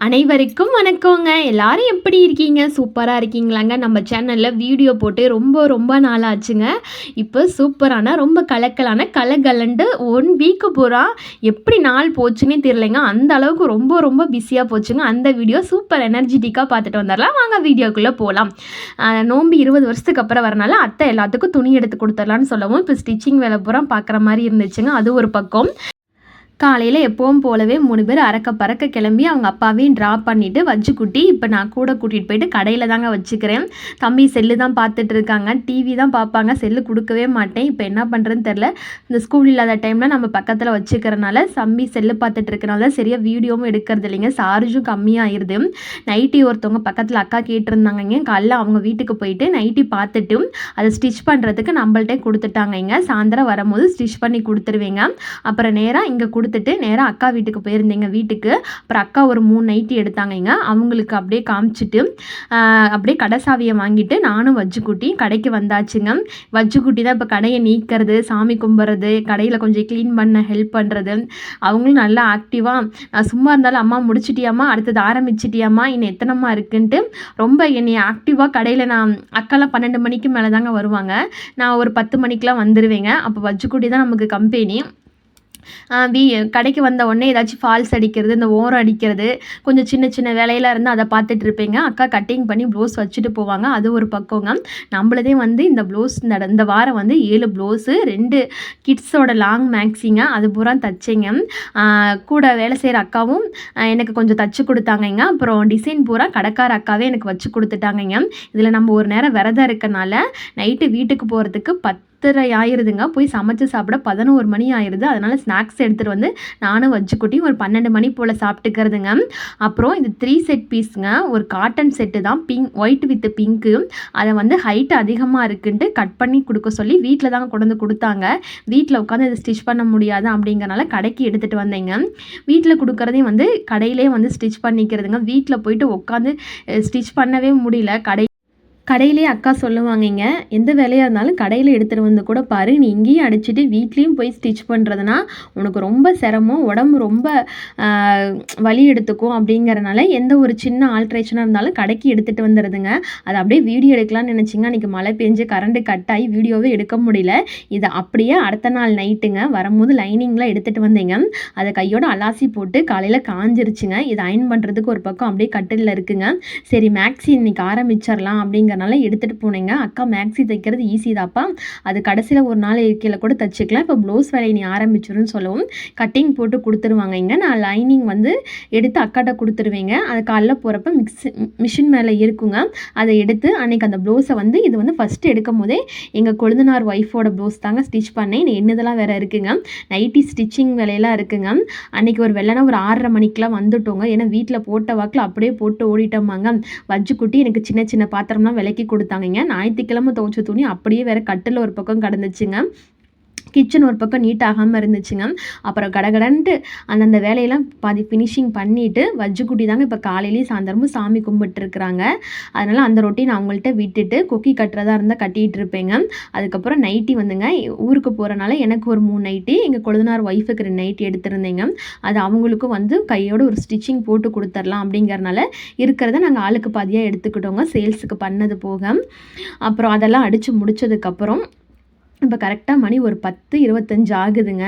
அனைவருக்கும் வணக்கங்க. எல்லாரும் எப்படி இருக்கீங்க? சூப்பரா இருக்கீங்களாங்க? நம்ம சேனல்ல வீடியோ போட்டு ரொம்ப ரொம்ப நாள் ஆச்சுங்க. இப்போ சூப்பரான ரொம்ப கலக்கலான கலகலண்டு 1 வீக்கு பூரா எப்படி நாள் போச்சுன்னே தெரியலைங்க. அந்த அளவுக்கு ரொம்ப ரொம்ப பிஸியா போச்சுங்க. அந்த வீடியோ சூப்பர் எனர்ஜிட்டிக்கா பார்த்துட்டு வந்துரலாம். வாங்க வீடியோக்குள்ள போலாம். நோம்பு 20 வருஷத்துக்கு அப்புறம் வரனால அத்தை எல்லாத்துக்கும் துணி எடுத்து குடுத்துரலான்னு சொல்லவும், இப்போ ஸ்டிச்சிங் வேலை பூரா பார்க்குற மாரி இருந்துச்சுங்க. அது ஒரு பக்கம். காலையில் எப்பவும் போலவே 3 பேர் அறக்க பறக்க கிளம்பி அவங்க அப்பாவையும் ட்ராப் பண்ணிவிட்டு வச்சுக்குட்டி இப்போ நான் கூட கூட்டிகிட்டு போயிட்டு கடையில் தாங்க வச்சுக்கிறேன். தம்பி செல்லு தான் பார்த்துட்டு இருக்காங்க, டிவி தான் பார்ப்பாங்க, செல்லு கொடுக்கவே மாட்டேன். இப்போ என்ன பண்ணுறதுன்னு தெரில. இந்த ஸ்கூல் இல்லாத டைமில் நம்ம பக்கத்தில் வச்சுக்கிறனால தம்பி செல்லு பார்த்துட்டு இருக்கனால சரியாக வீடியோவும் எடுக்கிறது இல்லைங்க. சார்ஜும் கம்மியாகிடுது. நைட்டி ஒருத்தவங்க பக்கத்தில் அக்கா கேட்டிருந்தாங்கங்க. காலைல அவங்க வீட்டுக்கு போயிட்டு நைட்டி பார்த்துட்டு அதை ஸ்டிச் பண்ணுறதுக்கு நம்மள்ட்டே கொடுத்துட்டாங்க. சாயந்தரம் வரும்போது ஸ்டிச் பண்ணி கொடுத்துருவேங்க. அப்புறம் நேராக இங்கே கொடுத்துட்டு நேராக அக்கா வீட்டுக்கு போயிருந்தேங்க. வீட்டுக்கு அப்புறம் அக்கா ஒரு 3 நைட்டி எடுத்தாங்கங்க. அவங்களுக்கு அப்படியே காமிச்சிட்டு அப்படியே கடை சாவியை வாங்கிட்டு நானும் வச்சுக்குட்டி கடைக்கு வந்தாச்சுங்க. வச்சுக்குட்டி தான் இப்போ கடையை நீக்கிறது, சாமி கும்பிட்றது, கடையில் கொஞ்சம் க்ளீன் பண்ண ஹெல்ப் பண்ணுறது. அவங்களும் நல்லா ஆக்டிவாக நான் சும்மா இருந்தாலும் அம்மா முடிச்சிட்டியாம்மா, அடுத்தது ஆரம்பிச்சிட்டியாம்மா, இன்னும் எத்தனைம்மா இருக்குன்ட்டு ரொம்ப என்னை ஆக்டிவாக கடையில் நான் அக்காலாம் 12 மணிக்கு மேலே தாங்க வருவாங்க. நான் ஒரு 10 மணிக்கெலாம் வந்துடுவேங்க. அப்போ வச்சுக்குட்டி தான் நமக்கு கம்பெனி. கடைக்கு வந்த உடனே ஏதாச்சும் ஃபால்ஸ் அடிக்கிறது, இந்த ஓரம் அடிக்கிறது, கொஞ்சம் சின்ன சின்ன வேலையெல்லாம் இருந்தால் அதை பார்த்துட்டு இருப்பேங்க. அக்கா கட்டிங் பண்ணி ப்ளவுஸ் வச்சுட்டு போவாங்க. அது ஒரு பக்கங்க. நம்மளதே வந்து இந்த ப்ளவுஸ் இந்த வாரம் வந்து 7 ப்ளவுஸு 2 கிட்ஸோட லாங் மேக்ஸிங்க அது பூரா தைச்சேங்க. கூட வேலை செய்கிற அக்காவும் எனக்கு கொஞ்சம் தச்சு கொடுத்தாங்கங்க. அப்புறம் டிசைன் பூரா கடைக்கார அக்காவே எனக்கு வச்சு கொடுத்துட்டாங்கங்க. இதில் நம்ம ஒரு நேரம் விரதம் இருக்கனால நைட்டு வீட்டுக்கு போகிறதுக்கு 10:30 ஆயிடுதுங்க. போய் சமைச்சு சாப்பிட 11 மணி ஆயிடுது. அதனால் ஸ்நாக்ஸ் எடுத்துகிட்டு வந்து நானும் வச்சுக்குட்டி ஒரு 12 மணி போல் சாப்பிட்டுக்கிறதுங்க. அப்புறம் இது 3 செட் பீஸுங்க. ஒரு காட்டன் செட்டு தான், ஒயிட் வித் பிங்க்கு. அதை வந்து ஹைட் அதிகமாக இருக்குன்ட்டு கட் பண்ணி கொடுக்க சொல்லி வீட்டில் தாங்க கொண்டு வந்து கொடுத்தாங்க. வீட்டில் உட்காந்து இதை ஸ்டிச் பண்ண முடியாது அப்படிங்கிறனால கடைக்கு எடுத்துகிட்டு வந்தேங்க. வீட்டில் கொடுக்குறதையும் வந்து கடையிலே வந்து ஸ்டிச் பண்ணிக்கிறதுங்க. வீட்டில் போயிட்டு உட்காந்து ஸ்டிச் பண்ணவே முடியல. கடையிலே அக்கா சொல்லுவாங்கங்க, எந்த வேலையாக இருந்தாலும் கடையில் எடுத்துகிட்டு வந்து கூட பாரு, நீ இங்கேயும் அடிச்சுட்டு வீட்லேயும் போய் ஸ்டிச் பண்ணுறதுனா உனக்கு ரொம்ப சிரமம், உடம்பு ரொம்ப வலி எடுத்துக்கும் அப்படிங்கிறனால எந்த ஒரு சின்ன ஆல்ட்ரேஷனாக இருந்தாலும் கடைக்கு எடுத்துகிட்டு வந்துடுதுங்க. அதை அப்படியே வீடியோ எடுக்கலாம்னு நினச்சிங்க. அன்றைக்கி மழை பெஞ்சு கரண்ட்டு கட் ஆகி வீடியோவே எடுக்க முடியல. இதை அப்படியே அடுத்த நாள் நைட்டுங்க வரும்போது லைனிங்லாம் எடுத்துகிட்டு வந்தேங்க. அதை கையோட அலாசி போட்டு காலையில் காஞ்சிருச்சுங்க. இதை அயன் பண்ணுறதுக்கு ஒரு பக்கம் அப்படியே கட்டிலில் இருக்குங்க. சரி மேக்ஸி இன்றைக்கி ஆரம்பிச்சிடலாம் அப்படிங்கிறனால எடுத்துகிட்டு போனேங்க. அக்கா மேக்ஸி தைக்கிறது ஈஸி தாப்பா, அது கடைசியில் ஒரு நாள் இருக்கையில் கூட தைச்சிக்கலாம், இப்போ ப்ளவுஸ் வேலையை நீ ஆரம்பிச்சிருன்னு சொல்லவும் கட்டிங் போட்டு கொடுத்துருவாங்கங்க. நான் லைனிங் வந்து எடுத்து அக்காட்ட கொடுத்துருவேங்க. அது காலைல போகிறப்ப மிஷின் மேலே இருக்குங்க. அதை எடுத்து அன்றைக்கி அந்த ப்ளவுஸை வந்து இது வந்து ஃபஸ்ட்டு எடுக்கும் போதே எங்கள் கொழுந்தனார் ஒய்ஃபோட ப்ளவுஸ் தாங்க ஸ்டிச் பண்ணேன். என்னதெல்லாம் வேறு இருக்குங்க, நைட்டி ஸ்டிச்சிங் வேலையெல்லாம் இருக்குங்க. அன்றைக்கி ஒரு வெள்ளனா ஒரு 6:30 மணிக்கெலாம் வந்துட்டோங்க. ஏன்னா வீட்டில் போட்ட வாக்கில் அப்படியே போட்டு ஓடிட்டோமாங்க. வச்சுக்குட்டி எனக்கு சின்ன சின்ன பாத்திரம்லாம் விலைக்கு கொடுத்தாங்கங்க. ஞாயிற்றுக்கிழமை துவைச்ச துணி அப்படியே வேறு கட்டில் ஒரு பக்கம் கிடந்துச்சுங்க. கிச்சன் ஒரு பக்கம் நீட்டாகாமல் இருந்துச்சுங்க. அப்புறம் கடகடன்ட்டு அந்தந்த வேலையெல்லாம் பாதி ஃபினிஷிங் பண்ணிவிட்டு வஜ்ஜுக்குட்டி தாங்க இப்போ காலையிலேயும் சாயந்தரமும் சாமி கும்பிட்டுருக்குறாங்க. அதனால் அந்த ரொட்டீன் அவங்கள்ட்ட விட்டுட்டு கொக்கி கட்டுறதா இருந்தால் கட்டிகிட்டு இருப்பேங்க. அதுக்கப்புறம் நைட்டி வந்துங்க ஊருக்கு போகிறனால எனக்கு ஒரு 3 நைட்டி, எங்கள் கொழுந்தனார் ஒய்ஃபுக்கு 2 நைட்டி எடுத்திருந்தேங்க. அது அவங்களுக்கும் வந்து கையோட ஒரு ஸ்டிச்சிங் போட்டு கொடுத்துர்லாம் அப்படிங்கிறனால இருக்கிறத நாங்கள் ஆளுக்கு பாதியாக எடுத்துக்கிட்டோங்க, சேல்ஸுக்கு பண்ணது போக. அப்புறம் அதெல்லாம் அடித்து முடித்ததுக்கப்புறம் இப்போ கரெக்டாக மணி ஒரு 10:25 ஆகுதுங்க.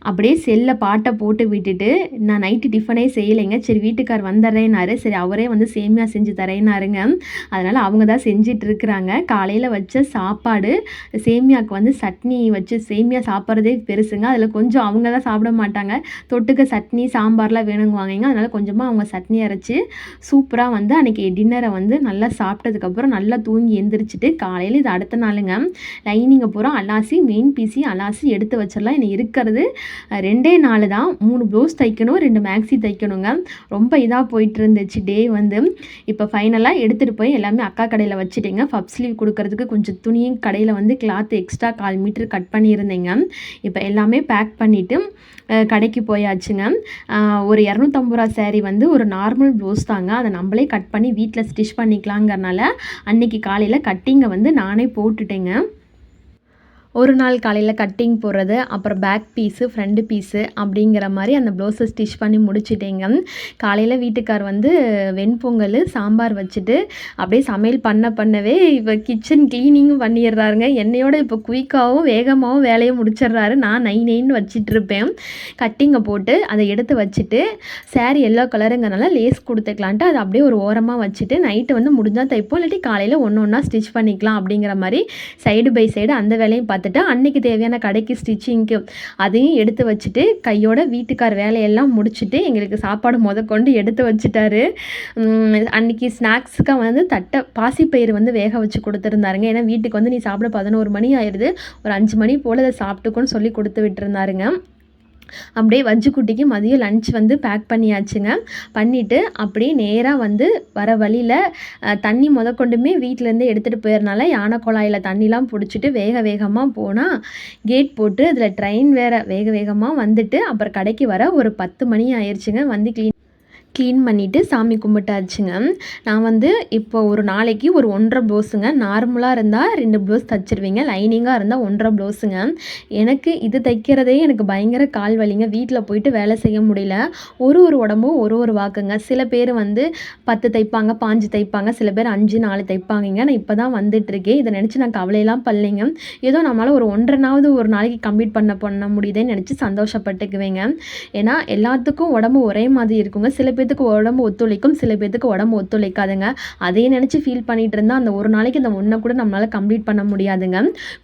அப்படியே செல்ல பாட்டை போட்டு விட்டுட்டு நான் நைட்டு டிஃபனே செய்யலைங்க. சரி வீட்டுக்கார் வந்துடுறேன்னாரு. சரி அவரே வந்து சேமியா செஞ்சு தரேன்னாருங்க. அதனால் அவங்க தான் செஞ்சிட்ருக்குறாங்க. காலையில் வச்ச சாப்பாடு சேமியாவுக்கு வந்து சட்னி வச்சு சேமியா சாப்பிட்றதே பெருசுங்க. அதில் கொஞ்சம் அவங்க தான் சாப்பிட மாட்டாங்க, தொட்டுக்க சட்னி சாம்பார்லாம் வேணுங்குவாங்கங்க. அதனால் கொஞ்சமாக அவங்க சட்னி அரைச்சி சூப்பராக வந்து அன்றைக்கி டின்னரை வந்து நல்லா சாப்பிட்டதுக்கப்புறம் நல்லா தூங்கி எந்திரிச்சிட்டு காலையில் இது அடுத்த நாளுங்க லைனிங்கை பூரா அலாசி மெயின் பீஸி அலாசி எடுத்து வச்சிடலாம். இன்னும் இருக்கிறது 2 நாள் தான். 3 ப்ளவுஸ் தைக்கணும், 2 மேக்ஸி தைக்கணுங்க. ரொம்ப இதாக போயிட்டு இருந்துச்சு டே வந்து. இப்போ ஃபைனலாக எடுத்துகிட்டு போய் எல்லாமே அக்கா கடையில் வச்சுட்டேங்க. பப் ஸ்லீவ் கொடுக்கறதுக்கு கொஞ்சம் துணியும் கடையில் வந்து கிளாத் எக்ஸ்ட்ரா 1/4 மீட்டர் கட் பண்ணியிருந்தேங்க. இப்போ எல்லாமே பேக் பண்ணிவிட்டு கடைக்கு போயாச்சுங்க. ஒரு 250 ரூபா சேரீ வந்து ஒரு நார்மல் ப்ளவுஸ் தாங்க. அதை நம்மளே கட் பண்ணி வீட்டில் ஸ்டிச் பண்ணிக்கலாங்கிறனால அன்றைக்கி காலையில் கட்டிங்கை வந்து நானே போட்டுட்டேங்க. ஒரு நாள் காலையில் கட்டிங் போடுறது, அப்புறம் பேக் பீஸு, ஃப்ரண்ட் பீஸு அப்படிங்கிற மாதிரி அந்த ப்ளவுஸை ஸ்டிச் பண்ணி முடிச்சிட்டேங்க. காலையில் வீட்டுக்கார் வந்து வெண்பொங்கல், சாம்பார் வச்சுட்டு அப்படியே சமையல் பண்ணவே இப்போ கிச்சன் க்ளீனிங்கும் பண்ணிடுறாருங்க. என்னையோட இப்போ குயிக்காகவும் வேகமாகவும் வேலையை முடிச்சிடுறாரு. நான் நைன்னு வச்சிட்ருப்பேன். கட்டிங்கை போட்டு அதை எடுத்து வச்சுட்டு சாரீ எல்லோ கலருங்கிறனால லேஸ் கொடுத்துக்கலான்ட்டு அதை அப்படியே ஒரு ஓரமாக வச்சுட்டு நைட்டு வந்து முடிஞ்சால் தைப்போம், இல்லாட்டி காலையில் ஒன்று ஒன்றா ஸ்டிச் பண்ணிக்கலாம் அப்படிங்கிற மாதிரி சைடு பை சைடு அந்த வேலையும் பார்த்துட்டு அன்றைக்கி தேவையான கடைக்கு ஸ்டிச்சிங்க்கு அதையும் எடுத்து வச்சுட்டு கையோட வீட்டுக்கார் வேலையெல்லாம் முடிச்சுட்டு எங்களுக்கு சாப்பாடு கொண்டு எடுத்து வச்சுட்டாரு. அன்றைக்கி ஸ்நாக்ஸுக்காக வந்து பாசிப்பயிறு வந்து வேக வச்சு கொடுத்துருந்தாருங்க. ஏன்னா வீட்டுக்கு வந்து நீ சாப்பிட 11 மணி ஆயிடுது, ஒரு 5 மணி போல் அதை சாப்பிட்டுக்கோன்னு சொல்லி கொடுத்து விட்டுருந்தாருங்க. அப்படியே வஞ்சிக்குட்டிக்கு மதியம் லன்ச் வந்து பேக் பண்ணியாச்சுங்க. பண்ணிவிட்டு அப்படியே நேராக வந்து வர வழியில் தண்ணி கொண்டுமே வீட்டிலேருந்து எடுத்துகிட்டு போயிடனால யானை குழாயில் தண்ணிலாம் பிடிச்சிட்டு வேகமாக போனால் கேட் போட்டு அதில் ட்ரெயின் வேறு வேகமாக வந்துட்டு அப்புறம் கடைக்கு வர ஒரு 10 மணி ஆயிடுச்சுங்க. வந்து க்ளீன் பண்ணிவிட்டு சாமி கும்பிட்டாச்சுங்க. நான் வந்து இப்போ ஒரு நாளைக்கு ஒரு 1.5 ப்ளவுஸுங்க. நார்மலாக இருந்தால் 2 ப்ளவுஸ் தைச்சிருவீங்க, லைனிங்காக இருந்தால் 1.5 ப்ளவுஸுங்க. எனக்கு இது தைக்கிறதே எனக்கு பயங்கர கால் வலிங்க. வீட்டில் போயிட்டு வேலை செய்ய முடியல. ஒரு உடம்பும் ஒரு வாக்குங்க. சில பேர் வந்து 10 தைப்பாங்க, 5 தைப்பாங்க, சில பேர் 5, 4 தைப்பாங்கங்க. நான் இப்போ தான் வந்துட்டுருக்கேன். இதை நினச்சி நான் கவலையெல்லாம் பண்ணலைங்க. ஏதோ நம்மளால் ஒரு 1.5 ஒரு நாளைக்கு கம்ப்ளீட் பண்ண முடியுதுன்னு நினச்சி சந்தோஷப்பட்டுக்குவேங்க. ஏன்னா எல்லாத்துக்கும் உடம்பு ஒரே மாதிரி இருக்குங்க. சில பேர்த்துக்கு உடம்பு ஒத்துழைக்கும், சில பேர்த்துக்கு உடம்பு ஒத்துழைக்காதுங்க. அதையே நினச்சி ஃபீல் பண்ணிகிட்டு இருந்தால் அந்த ஒரு நாளைக்கு இந்த ஒன்றை கூட நம்மளால் கம்ப்ளீட் பண்ண முடியாதுங்க.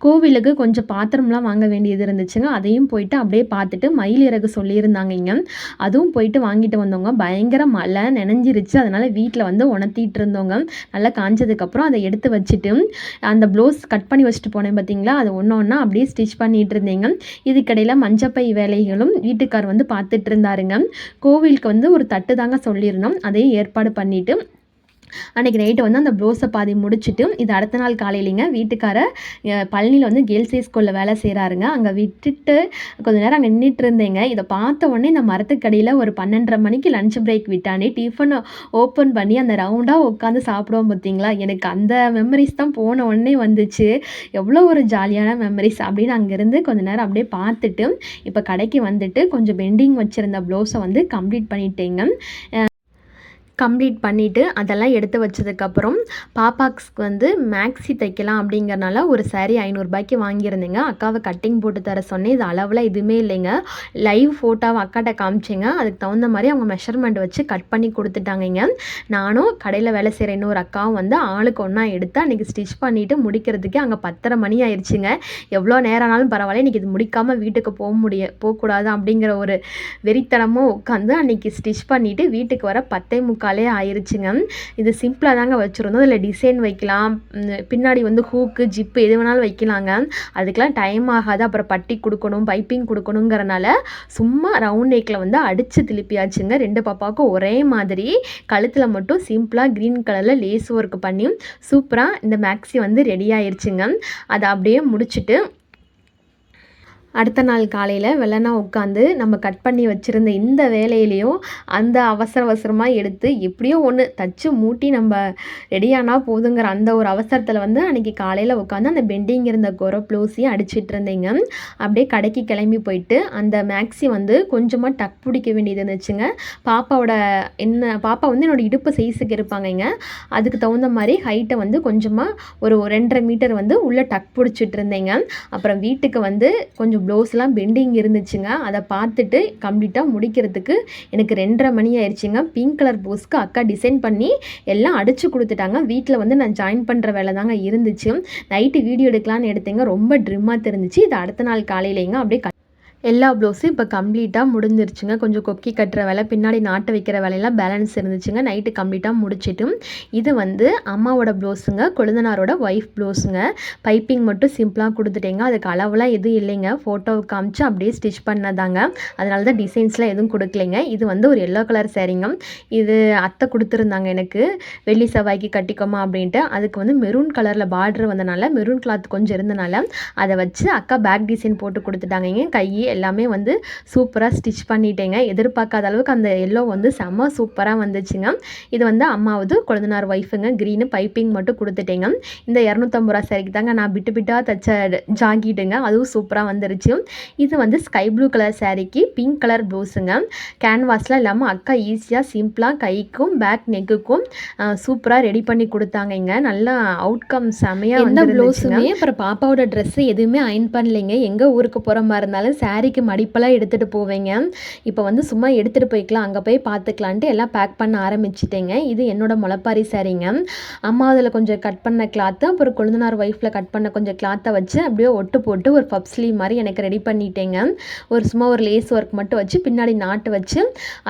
கோவிலுக்கு கொஞ்சம் பாத்திரம்லாம் வாங்க வேண்டியது இருந்துச்சுங்க. அதையும் போயிட்டு அப்படியே பார்த்துட்டு மயில் இறகு சொல்லியிருந்தாங்க இங்கே, அதுவும் போயிட்டு வாங்கிட்டு வந்தோங்க. பயங்கர மழை நனைஞ்சிருச்சு, அதனால் வீட்டில் வந்து உணர்த்திட்டு இருந்தோங்க. நல்லா காஞ்சதுக்கப்புறம் அதை எடுத்து வச்சுட்டு அந்த ப்ளவுஸ் கட் பண்ணி வச்சுட்டு போனேன் பார்த்தீங்களா, அது ஒன்றா அப்படியே ஸ்டிச் பண்ணிகிட்டு இருந்தேங்க. இதுக்கடையில் மஞ்சப்பை வேலைகளும் வீட்டுக்கார் வந்து பார்த்துட்டு இருந்தாருங்க. கோவிலுக்கு வந்து ஒரு தட்டு தாங்க சொல்லியிருந்தோம், அதையும் ஏற்பாடு பண்ணிவிட்டு அன்றைக்கி நைட்டு வந்து அந்த ப்ளவுஸை பாதி முடிச்சுட்டு இது அடுத்த நாள் காலையிலேங்க வீட்டுக்கார பழனியில் வந்து கேர்ள்ஸ் ஸ்கூலில் வேலை செய்கிறாருங்க. அங்கே விட்டுட்டு கொஞ்சம் நேரம் அங்கே நின்றுட்டு இருந்தேங்க. இதை பார்த்த உடனே இந்த மரத்துக்கடியில் ஒரு 12:30 மணிக்கு லஞ்ச் பிரேக் விட்டானே டிஃபன் ஓப்பன் பண்ணி அந்த ரவுண்டாக உட்காந்து சாப்பிடுவோம் பார்த்தீங்களா, எனக்கு அந்த மெமரிஸ் தான் போன உடனே வந்துச்சு. எவ்வளோ ஒரு ஜாலியான மெமரிஸ் அப்படின்னு அங்கேருந்து கொஞ்சம் நேரம் அப்படியே பார்த்துட்டு இப்போ கடைக்கு வந்துட்டு கொஞ்சம் பெண்டிங் வச்சுருந்த ப்ளவுஸை வந்து கம்ப்ளீட் பண்ணிட்டேங்க. கம்ப்ளீட் பண்ணிவிட்டு அதெல்லாம் எடுத்து வச்சதுக்கப்புறம் பாப்பாக்ஸ்க்கு வந்து மேக்ஸி தைக்கலாம் அப்படிங்கிறனால ஒரு சாரீ 500 ரூபாய்க்கு வாங்கியிருந்தேங்க. அக்காவை கட்டிங் போட்டு தர சொன்னேன். இது அளவில் எதுவுமே இல்லைங்க, லைவ் ஃபோட்டோவை அக்காட்ட காமிச்சேங்க. அதுக்கு தகுந்த மாதிரி அவங்க மெஷர்மெண்ட் வச்சு கட் பண்ணி கொடுத்துட்டாங்க. நானும் கடையில் வேலை செய்கிற இன்னொரு அக்காவும் வந்து ஆளுக்கு ஒன்றா எடுத்து அன்றைக்கி ஸ்டிச் பண்ணிவிட்டு முடிக்கிறதுக்கே அங்கே 10:30 மணி ஆயிடுச்சுங்க. எவ்வளோ நேரம்னாலும் பரவாயில்ல, இன்றைக்கி இது முடிக்காமல் வீட்டுக்கு போகக்கூடாது அப்படிங்கிற ஒரு வெறித்தனமும் உட்காந்து அன்றைக்கி ஸ்டிச் பண்ணிவிட்டு வீட்டுக்கு வர 10:45 ஆயிடுச்சுங்க. இது சிம்பிளாக தாங்க வச்சுருந்தோம். இதில் டிசைன் வைக்கலாம், பின்னாடி வந்து ஹூக்கு ஜிப்பு எது வேணாலும் வைக்கலாங்க. அதுக்கெலாம் டைம் ஆகாது, அப்புறம் பட்டி கொடுக்கணும், பைப்பிங் கொடுக்கணுங்கிறனால சும்மா ரவுண்ட் நெக்கில் வந்து அடித்து திருப்பியாச்சுங்க. 2 பாப்பாவுக்கும் ஒரே மாதிரி கழுத்தில் மட்டும் சிம்பிளாக க்ரீன் கலரில் லேஸ் ஒர்க் பண்ணி சூப்பராக இந்த மேக்ஸி வந்து ரெடி ஆயிடுச்சுங்க. அதை அப்படியே முடிச்சுட்டு அடுத்த நாள் காலையில் வெள்ளனா உட்காந்து நம்ம கட் பண்ணி வச்சுருந்த இந்த வேலையிலையும் அந்த அவசரமாக எடுத்து எப்படியோ ஒன்று தச்சு மூட்டி நம்ம ரெடியானால் போதுங்கிற அந்த ஒரு அவசரத்தில் வந்து அன்றைக்கி காலையில் உட்காந்து அந்த பெண்டிங் இருந்த கொர ப்ளவுஸையும் அடிச்சிட்டு இருந்தேங்க. அப்படியே கடைக்கு கிளம்பி போயிட்டு அந்த மேக்ஸி வந்து கொஞ்சமாக டக் பிடிக்க வேண்டியது இருந்துச்சுங்க. பாப்பா வந்து என்னோடய இடுப்பு சைஸுக்கு இருப்பாங்கங்க. அதுக்கு தகுந்த மாதிரி ஹைட்டை வந்து கொஞ்சமாக ஒரு 2.5 மீட்டர் வந்து உள்ளே டக் பிடிச்சிட்டு இருந்தேங்க. அப்புறம் வீட்டுக்கு வந்து கொஞ்சம் ப்ளவுஸ்லாம் பெண்டிங் இருந்துச்சுங்க. அதை பார்த்துட்டு கம்ப்ளீட்டாக முடிக்கிறதுக்கு எனக்கு 2:30 மணி ஆயிடுச்சுங்க. பிங்க் கலர் ப்ளவுஸ்க்கு அக்கா டிசைன் பண்ணி எல்லாம் அடித்து கொடுத்துட்டாங்க. வீட்டில் வந்து நான் ஜாயின் பண்ணுற வேலை தாங்க இருந்துச்சு. நைட்டு வீடியோ எடுக்கலான்னு எடுத்தேங்க, ரொம்ப ட்ரிம்மாக தெரிஞ்சிச்சு. இது அடுத்த நாள் காலையிலேங்க அப்படியே எல்லா ப்ளவுஸும் இப்போ கம்ப்ளீட்டாக முடிஞ்சிருச்சுங்க. கொஞ்சம் கொக்கி கட்டுற வேலை, பின்னாடி நாட்டு வைக்கிற வேலையெல்லாம் பேலன்ஸ் இருந்துச்சுங்க. நைட்டு கம்ப்ளீட்டாக முடிச்சிட்டு இது வந்து அம்மாவோட ப்ளவுஸுங்க, கொழுந்தனாரோட ஒய்ஃப் ப்ளவுஸுங்க. பைப்பிங் மட்டும் சிம்பிளாக கொடுத்துட்டேங்க. அதுக்கு அளவுலாம் எதுவும் இல்லைங்க, ஃபோட்டோவை காமிச்சு அப்படியே ஸ்டிச் பண்ணதாங்க. அதனால தான் டிசைன்ஸ்லாம் எதுவும் கொடுக்கலைங்க. இது வந்து ஒரு எல்லோ கலர் சாரீங்க. இது அத்தை கொடுத்துருந்தாங்க எனக்கு, வெள்ளி செவ்வாய்க்கு கட்டிக்கோமா அப்படின்ட்டு. அதுக்கு வந்து மெரூன் கலரில் பார்டர் வந்தனால மெரூன் கிளாத் கொஞ்சம் இருந்தனால அதை வச்சு அக்கா பேக் டிசைன் போட்டு கொடுத்துட்டாங்க. கையை எல்லாமே வந்து சூப்பராக ஸ்டிச் பண்ணிட்டேங்க. எதிர்பார்க்காத அளவுக்கு அந்த எல்லோ வந்து செம்ம சூப்பராக வந்துச்சுங்க. இது வந்து அம்மாவது கொழுந்தனார் ஒய்ஃபுங்க. க்ரீனு பைப்பிங் மட்டும் கொடுத்துட்டேங்க. இந்த 250 ரூபா சாரிக்கு தாங்க நான் பிட்டு பிட்டாக தச்ச ஜாக்கெட்டுங்க. அதுவும் சூப்பராக வந்துருச்சு. இது வந்து ஸ்கை ப்ளூ கலர் சாரிக்கு பிங்க் கலர் ப்ளவுஸுங்க. கேன்வாஸ்லாம் இல்லாமல் அக்கா ஈஸியாக சிம்பிளாக கைக்கும் பேக் நெக்குக்கும் சூப்பராக ரெடி பண்ணி கொடுத்தாங்க. நல்லா அவுட்கம் செமையாக வந்து ப்ளவுஸுமே. அப்புறம் பாப்பாவோட ட்ரெஸ்ஸு எதுவுமே அயன் பண்ணலைங்க. எங்கே ஊருக்கு போகிற மாதிரி இருந்தாலும் சாரிக்கு மடிப்பெல்லாம் எடுத்துகிட்டு போவேங்க. இப்போ வந்து சும்மா எடுத்துகிட்டு போய்க்கலாம், அங்கே போய் பார்த்துக்கலான்ட்டு எல்லாம் பேக் பண்ண ஆரம்பிச்சிட்டேங்க. இது என்னோட முளைப்பாரி சாரிங்க. அம்மா அதில் கொஞ்சம் கட் பண்ண கிளாத்து, அப்புறம் கொழுந்தனார் ஒய்ஃபில் கட் பண்ண கொஞ்சம் கிளாத்தை வச்சு அப்படியே ஒட்டு போட்டு ஒரு பப் ஸ்லீவ் மாதிரி எனக்கு ரெடி பண்ணிட்டேங்க. சும்மா ஒரு லேஸ் ஒர்க் மட்டும் வச்சு பின்னாடி நாட்டு வச்சு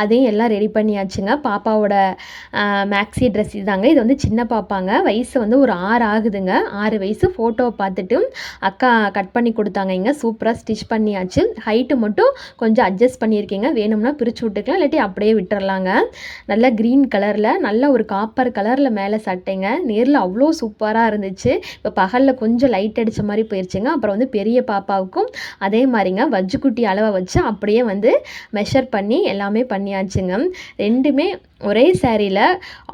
அதையும் எல்லாம் ரெடி பண்ணியாச்சுங்க. பாப்பாவோட மேக்ஸி ட்ரெஸ் இதாங்க. இது வந்து சின்ன பாப்பாங்க, வயசு வந்து ஒரு 6 ஆகுதுங்க. 6 வயசு. ஃபோட்டோவை பார்த்துட்டு அக்கா கட் பண்ணி கொடுத்தாங்க. சூப்பராக ஸ்டிச் பண்ணியாச்சு. ஹைட்டு மட்டும் கொஞ்சம் அட்ஜஸ்ட் பண்ணியிருக்கேங்க. வேணும்னா பிரித்து விட்டுக்கலாம், இல்லாட்டி அப்படியே விட்டுறலாங்க. நல்லா க்ரீன் கலரில் நல்ல ஒரு காப்பர் கலரில் மேலே சட்டைங்க. நேரில் அவ்வளோ சூப்பராக இருந்துச்சு. இப்போ பகலில் கொஞ்சம் லைட் அடித்த மாதிரி போயிடுச்சுங்க. அப்புறம் வந்து பெரிய பாப்பாவுக்கும் அதே மாதிரிங்க வஜ்ஜுக்குட்டி அளவை வச்சு அப்படியே வந்து மெஷர் பண்ணி எல்லாமே பண்ணியாச்சுங்க. ரெண்டுமே ஒரே சாரியில்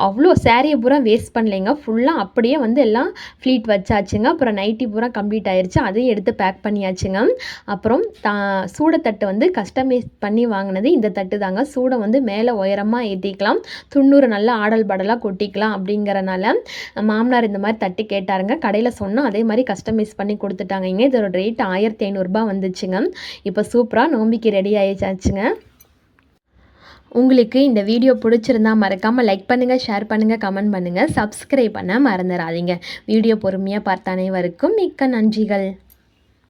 அவ்வளோ சாரியை பூரா வேஸ்ட் பண்ணலைங்க. ஃபுல்லாக அப்படியே வந்து எல்லாம் ஃப்ளீட் வச்சாச்சுங்க. அப்புறம் நைட்டி பூரா கம்ப்ளீட் ஆயிடுச்சு. அதையும் எடுத்து பேக் பண்ணியாச்சுங்க. அப்புறம் சூடத்தட்டு வந்து கஸ்டமைஸ் பண்ணி வாங்கினது இந்த தட்டு தாங்க. சூடை வந்து மேலே உயரமாக ஏற்றிக்கலாம், 90 நல்லா ஆடல் பாடலாக கொட்டிக்கலாம் அப்படிங்கிறனால மாமனார் இந்த மாதிரி தட்டு கேட்டாருங்க. கடையில் சொன்னால் அதே மாதிரி கஸ்டமைஸ் பண்ணி கொடுத்துட்டாங்க. இதோட ரேட் 1500 ரூபா வந்துச்சுங்க. இப்போ சூப்பராக நோம்பிக்கு ரெடி ஆயிடுச்சாச்சுங்க. உங்களுக்கு இந்த வீடியோ பிடிச்சிருந்தா மறக்காமல் லைக் பண்ணுங்கள், ஷேர் பண்ணுங்கள், கமெண்ட் பண்ணுங்கள், சப்ஸ்கிரைப் பண்ண மறந்துடாதீங்க. வீடியோ பொறுமையாக பார்த்த அனைவருக்கும் மிக்க நன்றிகள்.